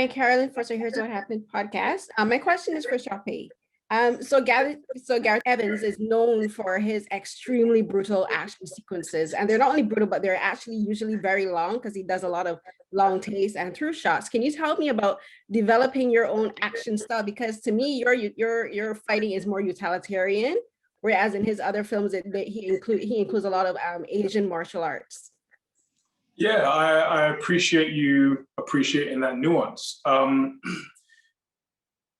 Hi, Carolyn, for So Here's What Happened podcast. My question is for Sope. Gareth Evans is known for his extremely brutal action sequences, and they're not only brutal, but they're actually usually very long because he does a lot of long takes and through shots. Can you tell me about developing your own action style? Because to me, your fighting is more utilitarian, whereas in his other films, he includes a lot of Asian martial arts. Yeah, I appreciate you appreciating that nuance.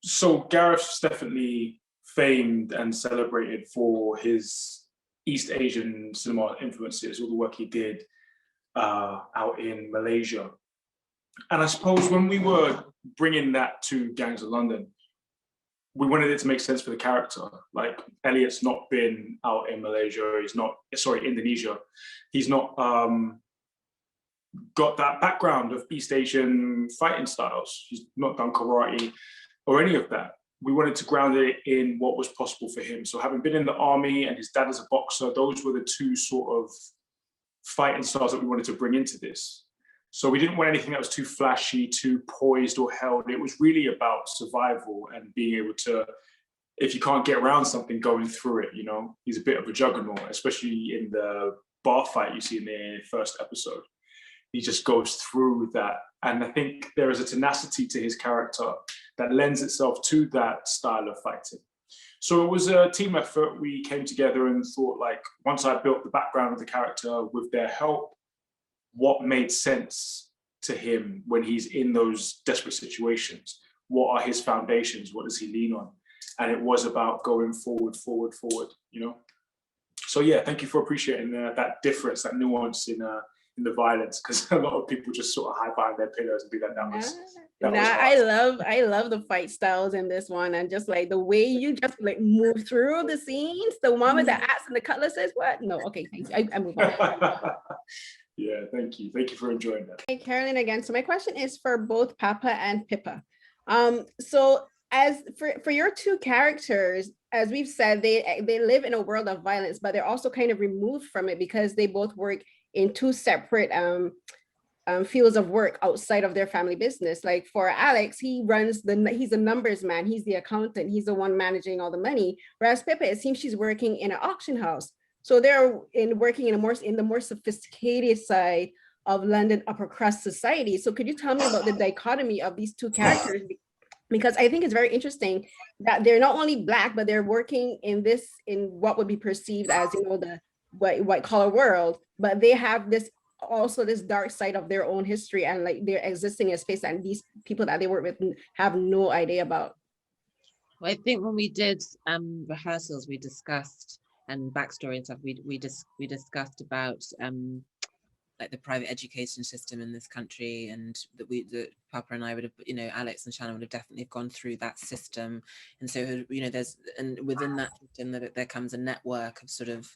So Gareth's definitely famed and celebrated for his East Asian cinema influences, all the work he did out in Malaysia. And I suppose when we were bringing that to Gangs of London, we wanted it to make sense for the character. Like, Elliot's not been out in Malaysia, Indonesia. He's not got that background of East Asian fighting styles. He's not done karate or any of that. We wanted to ground it in what was possible for him. So having been in the army and his dad as a boxer, those were the two sort of fighting styles that we wanted to bring into this. So we didn't want anything that was too flashy, too poised or held. It was really about survival and being able to, if you can't get around something, going through it, you know? He's a bit of a juggernaut, especially in the bar fight you see in the first episode. He just goes through that. And I think there is a tenacity to his character that lends itself to that style of fighting. So it was a team effort. We came together and thought, like, once I built the background of the character with their help, what made sense to him when he's in those desperate situations? What are his foundations? What does he lean on? And it was about going forward, you know? So yeah, thank you for appreciating that difference, that nuance in the violence, because a lot of people just sort of hide behind their pillows and be like, that was I love the fight styles in this one, and just like the way you just like move through the scenes. The one with the axe and the cutlasses. What? No, okay, thanks. I move on. Yeah, thank you. Thank you for enjoying that. Hey, Carolyn again. So my question is for both Paapa and Pippa. So as for your two characters, as we've said, they live in a world of violence, but they're also kind of removed from it because they both work in two separate fields of work outside of their family business. Like for Alex, he's a numbers man, he's the accountant, he's the one managing all the money. Whereas Pippa, it seems she's working in an auction house. So they're working in the more sophisticated side of London upper crust society. So could you tell me about the dichotomy of these two characters? Because I think it's very interesting that they're not only Black, but they're working in what would be perceived as, you know, the white collar world, but they have this dark side of their own history, and like they're existing in a space that these people that they work with have no idea about. Well, I think when we did rehearsals, we discussed, and backstory and stuff, we discussed about like the private education system in this country, and that Paapa and I would have, you know, Alex and Shannon would have definitely gone through that system. And so, you know, within that system there comes a network of sort of,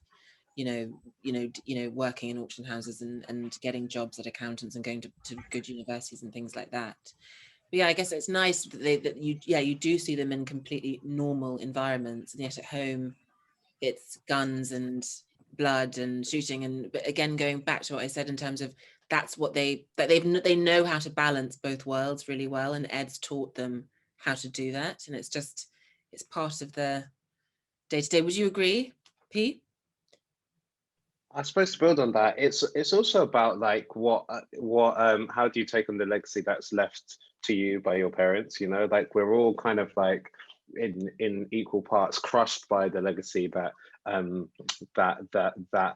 working in auction houses and getting jobs at accountants and going to good universities and things like that. But yeah, I guess it's nice that you do see them in completely normal environments, and yet at home it's guns and blood and shooting. But again, going back to what I said in terms of that's what they know how to balance both worlds really well, and Ed's taught them how to do that, and it's part of the day-to-day. Would you agree, Pete? I suppose to build on that, it's also about like how do you take on the legacy that's left to you by your parents? You know, like we're all kind of like in equal parts crushed by the legacy that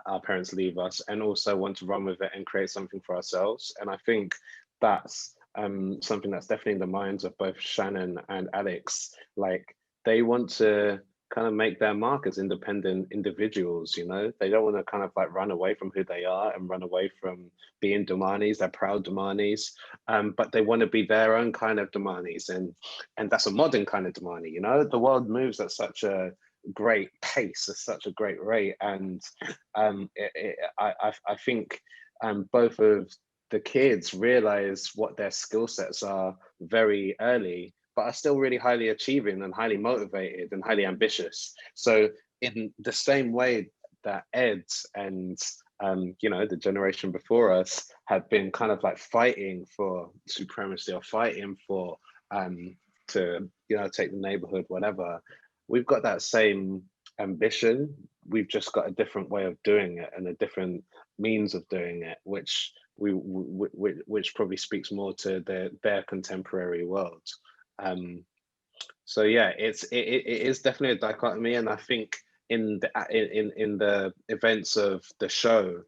our parents leave us, and also want to run with it and create something for ourselves. And I think that's something that's definitely in the minds of both Shannon and Alex. Like they want to kind of make their mark as independent individuals, you know? They don't want to kind of like run away from who they are and run away from being Domanis. They're proud Domanis, but they want to be their own kind of Domanis, and that's a modern kind of Domani, you know? The world moves at such a great pace, at such a great rate, and I think both of the kids realize what their skill sets are very early, but are still really highly achieving and highly motivated and highly ambitious. So in the same way that Ed and you know, the generation before us had been kind of like fighting for supremacy or fighting for to, you know, take the neighborhood, whatever. We've got that same ambition. We've just got a different way of doing it and a different means of doing it, which which probably speaks more to their contemporary world. So yeah, it is definitely a dichotomy, and I think in the events of the show,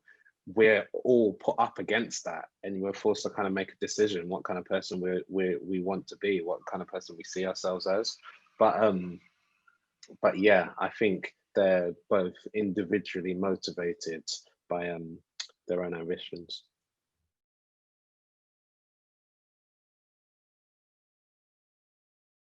we're all put up against that, and we're forced to kind of make a decision what kind of person we want to be, what kind of person we see ourselves as. But yeah, I think they're both individually motivated by their own ambitions.